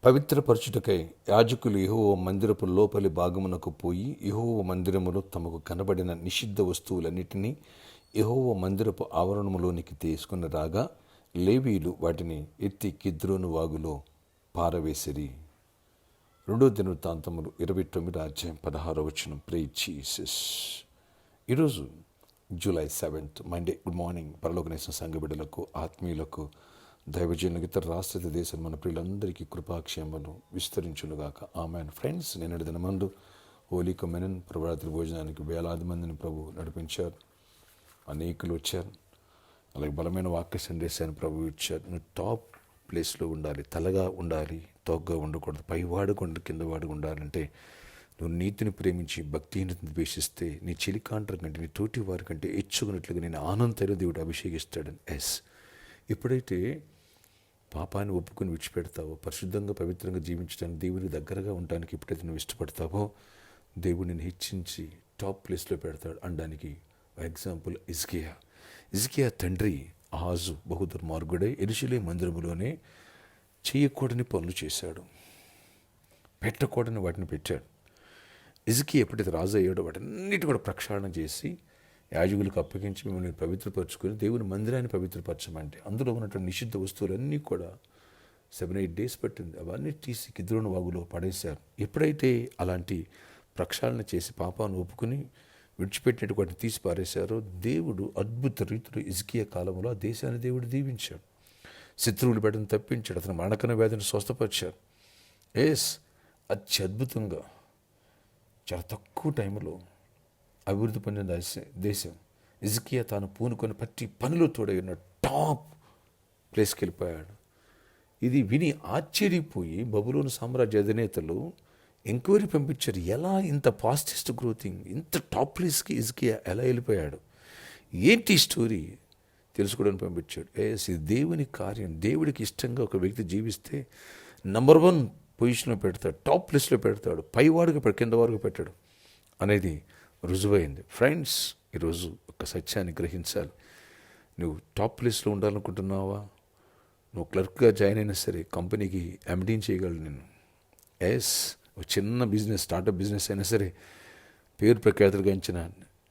పవిత్రపరచుటకై యాజకులు యెహోవా మందిరపు లోపలి భాగమునకు పోయి యెహోవా మందిరములో తమకు కనబడిన నిషిద్ధ వస్తువులన్నిటినీ యెహోవా మందిరపు ఆవరణములోనికి తీసుకుని రాగా లేవీయులు వాటిని ఎత్తి కిద్రోను వాగులో పారవేసిరి. 2 దినవృత్తాంతములు 29:16. Praise Jesus. ఈరోజు July 7th Monday. Good morning పరలోకనేసిన సంఘ బిడ్డలకు, ఆత్మీయులకు, దైవజనులకు, ఇతర రాష్ట్ర దేశం మన ప్రియులందరికీ కృపాక్షేమలు విస్తరించునుగాక. ఆమెన్. ఫ్రెండ్స్, నిన్నటి దినమందు హోలీ కమ్యూనియన్ ప్రభారాత్రి భోజనానికి వేలాది మందిని ప్రభు నడిపించారు. అనేకులు వచ్చారు. అలాగే బలమైన వాక్య సందేశాన్ని ప్రభు ఇచ్చారు. నువ్వు టాప్ ప్లేస్లో ఉండాలి, తలగా ఉండాలి, తోగ్గా ఉండకూడదు, పైవాడు కొండ కిందవాడు ఉండాలంటే నువ్వు నీతిని ప్రేమించి భక్తిహీనతను ద్వేషిస్తే నీ చెలికాంటర్ కంటే, నీ తోటి వారి కంటే హెచ్చుకున్నట్లుగా నేను ఆనందైన దేవుడు అభిషేకిస్తాడని. ఎప్పుడైతే పాపాన్ని ఒప్పుకొని విడిచిపెడతావో, పరిశుద్ధంగా పవిత్రంగా జీవించడానికి, దేవునికి దగ్గరగా ఉండడానికి ఎప్పుడైతే నువ్వు ఇష్టపడతావో దేవుడు నిన్ను హెచ్చించి టాప్ ప్లేస్లో పెడతాడు అనడానికి ఎగ్జాంపుల్ హిజ్కియా తండ్రి ఆహాజు బహు దుర్మార్గుడై యెరూషలేము మందిరములోనే చేయకూడని పనులు చేశాడు, పెట్టకూడని వాటిని పెట్టాడు. హిజ్కియా ఎప్పుడైతే రాజు అయ్యాడో వాటన్నిటి కూడా ప్రక్షాళన చేసి యాజకులకు అప్పగించి మిమ్మల్ని పవిత్రపరచుకొని దేవుని మందిరాన్ని పవిత్రపరచమంటే అందులో ఉన్నటువంటి నిషిద్ధ వస్తువులన్నీ కూడా 7-8 days పట్టింది. అవన్నీ తీసి కిద్రోను వాగులో పడేశారు. ఎప్పుడైతే అలాంటి ప్రక్షాళన చేసి పాపాన్ని ఒప్పుకుని విడిచిపెట్టినట్టు వాటిని తీసి పారేశారో దేవుడు అద్భుత రీతిలో హిజ్కియా కాలంలో ఆ దేశాన్ని దేవుడు దీవించాడు. శత్రువులు పెట్టని తప్పించాడు. అతను మరణకర వ్యాధిని స్వస్థపరిచాడు. అత్యద్భుతంగా చాలా తక్కువ టైంలో అభివృద్ధి పొందిన దేశం. హిజ్కియా తాను పూనుకొని ప్రతి పనిలో తోడైన టాప్ ప్లేస్కి వెళ్ళిపోయాడు. ఇది విని ఆశ్చర్యపోయి బబులోను సామ్రాజ్య అధినేతలు ఎంక్వైరీ పంపించారు. ఎలా ఇంత ఫాస్టెస్ట్ గ్రోతింగ్, ఇంత టాప్ ప్లేస్కి హిజ్కియా ఎలా వెళ్ళిపోయాడు, ఏంటి స్టోరీ తెలుసుకోవడానికి పంపించాడు. ఇది దేవుని కార్యం. దేవుడికి ఇష్టంగా ఒక వ్యక్తి జీవిస్తే నంబర్ 1 పొజిషన్లో పెడతాడు, టాప్ ప్లేస్లో పెడతాడు, పైవాడుగా కింద వారుగా పెట్టాడు అనేది రుజువైంది. ఫ్రెండ్స్, ఈరోజు ఒక సత్యాన్ని గ్రహించాలి. నువ్వు టాప్ ప్లేస్లో ఉండాలనుకుంటున్నావా? నువ్వు క్లర్క్గా జాయిన్ అయినా సరే కంపెనీకి ఎండీని చేయగలడు నేను. ఒక చిన్న బిజినెస్, స్టార్టప్ బిజినెస్ అయినా సరే పేరు ప్రఖ్యాతులు గంచిన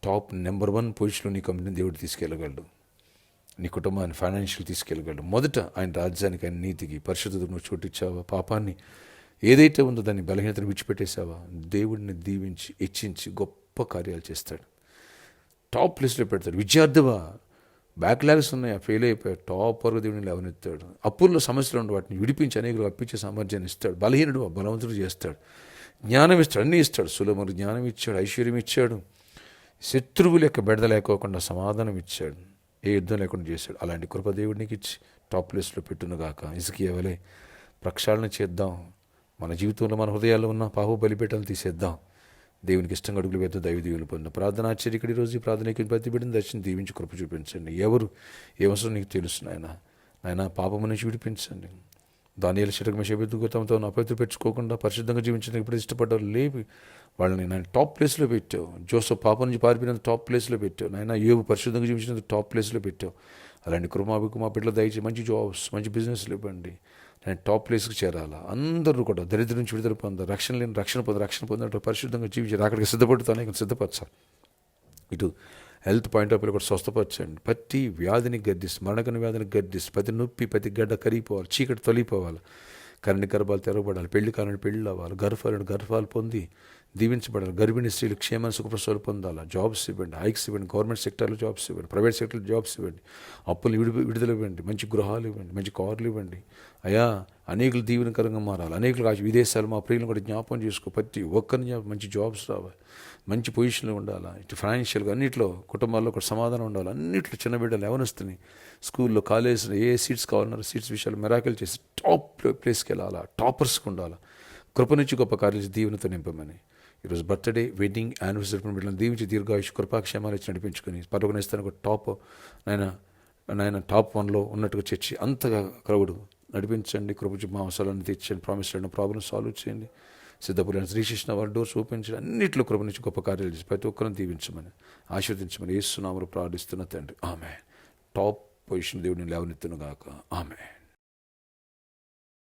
టాప్ నెంబర్ 1 పొజిషన్లో నీ కంపెనీని దేవుడు తీసుకెళ్ళగలడు. నీ కుటుంబాన్ని ఫైనాన్షియల్ తీసుకెళ్ళగలడు. మొదట ఆయన రాజ్యానికి, ఆయన నీతికి, పరిశుద్ధతకు నువ్వు చోటిచ్చావా? పాపాన్ని ఏదైతే ఉందో దాన్ని బలహీనతను విడిచిపెట్టేసావా? దేవుడిని దీవించి హెచ్చించి గొప్ప కార్యాలు చేస్తాడు. టాప్ ప్లేస్లో పెడతాడు. విద్యార్థివా, బ్యాక్లాగ్స్ ఉన్నాయా, ఫెయిల్ అయిపోయాడు, టాపర్గా దేవుడిని లేవనెత్తాడు. అప్పుల్లో సమస్యలు ఉండే వాటిని విడిపించి అనేకులు అప్పించే సామర్థ్యాన్ని ఇస్తాడు. బలహీనుడు బలవంతుడు చేస్తాడు. జ్ఞానం ఇస్తాడు, అన్నీ ఇస్తాడు. సులభములు జ్ఞానం ఇచ్చాడు, ఐశ్వర్యం ఇచ్చాడు, శత్రువుల యొక్క బెడద లేకోకుండా సమాధానం ఇచ్చాడు, ఏ యుద్ధం లేకుండా చేశాడు. అలాంటి కృప దేవుడు నీకు ఇచ్చి టాప్ ప్లేస్లో పెట్టునుగాక. హిజ్కియా వలె ప్రక్షాళన చేద్దాం. మన జీవితంలో మన హృదయాల్లో ఉన్న పాప బలిపీఠాలను తీసేద్దాం. దేవునికి ఇష్టంగా అడుగులు వేద్దాం. దైవ దీవులు పొందిన ప్రార్థన ఆశ్చర్యకడి. ఈరోజు ఈ ప్రార్థనకి ప్రతి బిడ్డను దర్శనం దీవించి కృప చూపించండి. ఎవరు ఏ అవసరం నీకు తెలుసు నాయన పాపము నుంచి విడిపించండి. దానియేలు శరక మెషబెద్దుకు తమతో అపవిత్ర పెట్టుకోకుండా పరిశుద్ధంగా జీవించడానికి ఇప్పుడు ఇష్టపడ్డారు. లేవి వాళ్ళని నేను టాప్ ప్లేస్లో పెట్టావు. జోసఫ్ పాపం నుంచి పారిపోయినందుకు టాప్ ప్లేస్లో పెట్టావు. నాయన యోబు పరిశుద్ధంగా జీవించినందుకు టాప్ ప్లేస్లో పెట్టావు. అలాంటి మా బిడ్డలు దయచేసి మంచి జాబ్స్, మంచి బిజినెస్లు ఇవ్వండి. నేను టాప్ ప్లేస్కి చేరాలా. అందరూ కూడా దరిద్రం నుంచి విడుదల పొందాలి, రక్షణ లేని రక్షణ పొందినట్టు పరిశుద్ధంగా జీవించారు. అక్కడికి సిద్ధపడుతానే సిద్ధపరచాలి. ఇటు హెల్త్ పాయింట్ ఆఫ్ వ్యూ కూడా స్వస్థపరచండి. ప్రతి వ్యాధిని గద్దిస్తు, మరణకర వ్యాధిని గద్దిస్తు, ప్రతి నొప్పి, ప్రతి గడ్డ కరిగిపోవాలి, చీకటి తొలిపోవాలి, కరణి గర్భాలు తెరవబడాలి, పెళ్లి కాలని పెళ్ళి అవ్వాలి, గర్భాలు పొంది దీవించబడాలి, గర్భిణీ స్త్రీలు క్షేమ సుఖప్రసవాలు పొందాలి, జాబ్స్ ఇవ్వండి, హైక్స్ ఇవ్వండి, గవర్నమెంట్ సెక్టర్లో జాబ్స్ ఇవ్వండి, ప్రైవేట్ సెక్టర్లో జాబ్స్ ఇవ్వండి, అప్పులు విడుదల ఇవ్వండి, మంచి గృహాలు ఇవ్వండి, మంచి కార్లు ఇవ్వండి. అయ్యా, అనేకులు దీవెనకరంగా మారాలి, అనేకులు విదేశాలు మా ప్రియులను కూడా జ్ఞాపకం చేసుకో. ప్రతి ఒక్కరిని మంచి జాబ్స్ రావాలి, మంచి పొజిషన్లో ఉండాలి. ఇటు ఫైనాన్షియల్గా అన్నింటిలో, కుటుంబాల్లో కూడా సమాధానం ఉండాలి. అన్నింటిలో చిన్న బిడ్డలు ఎవరిస్తుంది స్కూల్లో, కాలేజీలో ఏ సీట్స్ కావాలన్నారో సీట్స్ విషయాలు మెరాకిల్ చేసి టాప్ ప్లేస్కి వెళ్ళాలా, టాపర్స్కి ఉండాలా. కృప నుంచి గొప్ప కార్యాలు దీవెనతో నింపమని ఈరోజు బర్త్డే, వెడ్డింగ్, యానివర్సరీ బిడ్డలను దీవించి దీర్ఘాయుష్ కృపాక్షేమాలు ఇచ్చి నడిపించుకొని పర్వగణిస్తానికి ఒక టాప్ నాయన టాప్ 1లో ఉన్నట్టుగా చర్చి అంతగా క్రౌడ్ నడిపించండి. కృప మా అవసరాలను తీర్చండి. ప్రామిస్ చేయడం, ప్రాబ్లమ్ సాల్వ్ చేయండి. సిద్ధపురాన్ని శ్రీకృష్ణ వారి డోర్స్ ఓపెన్ చేయండి. అన్నింటిలో కృప నుంచి గొప్ప కార్యాలు చేసి ప్రతి ఒక్కరిని దీవించమని ఆశీర్వదించమని యేసు నామములో ప్రార్థిస్తున్న తండ్రి. ఆమేన్. టాప్ పొజిషన్ దేవుడిని లేవనెత్తునుగాక. ఆమేన్.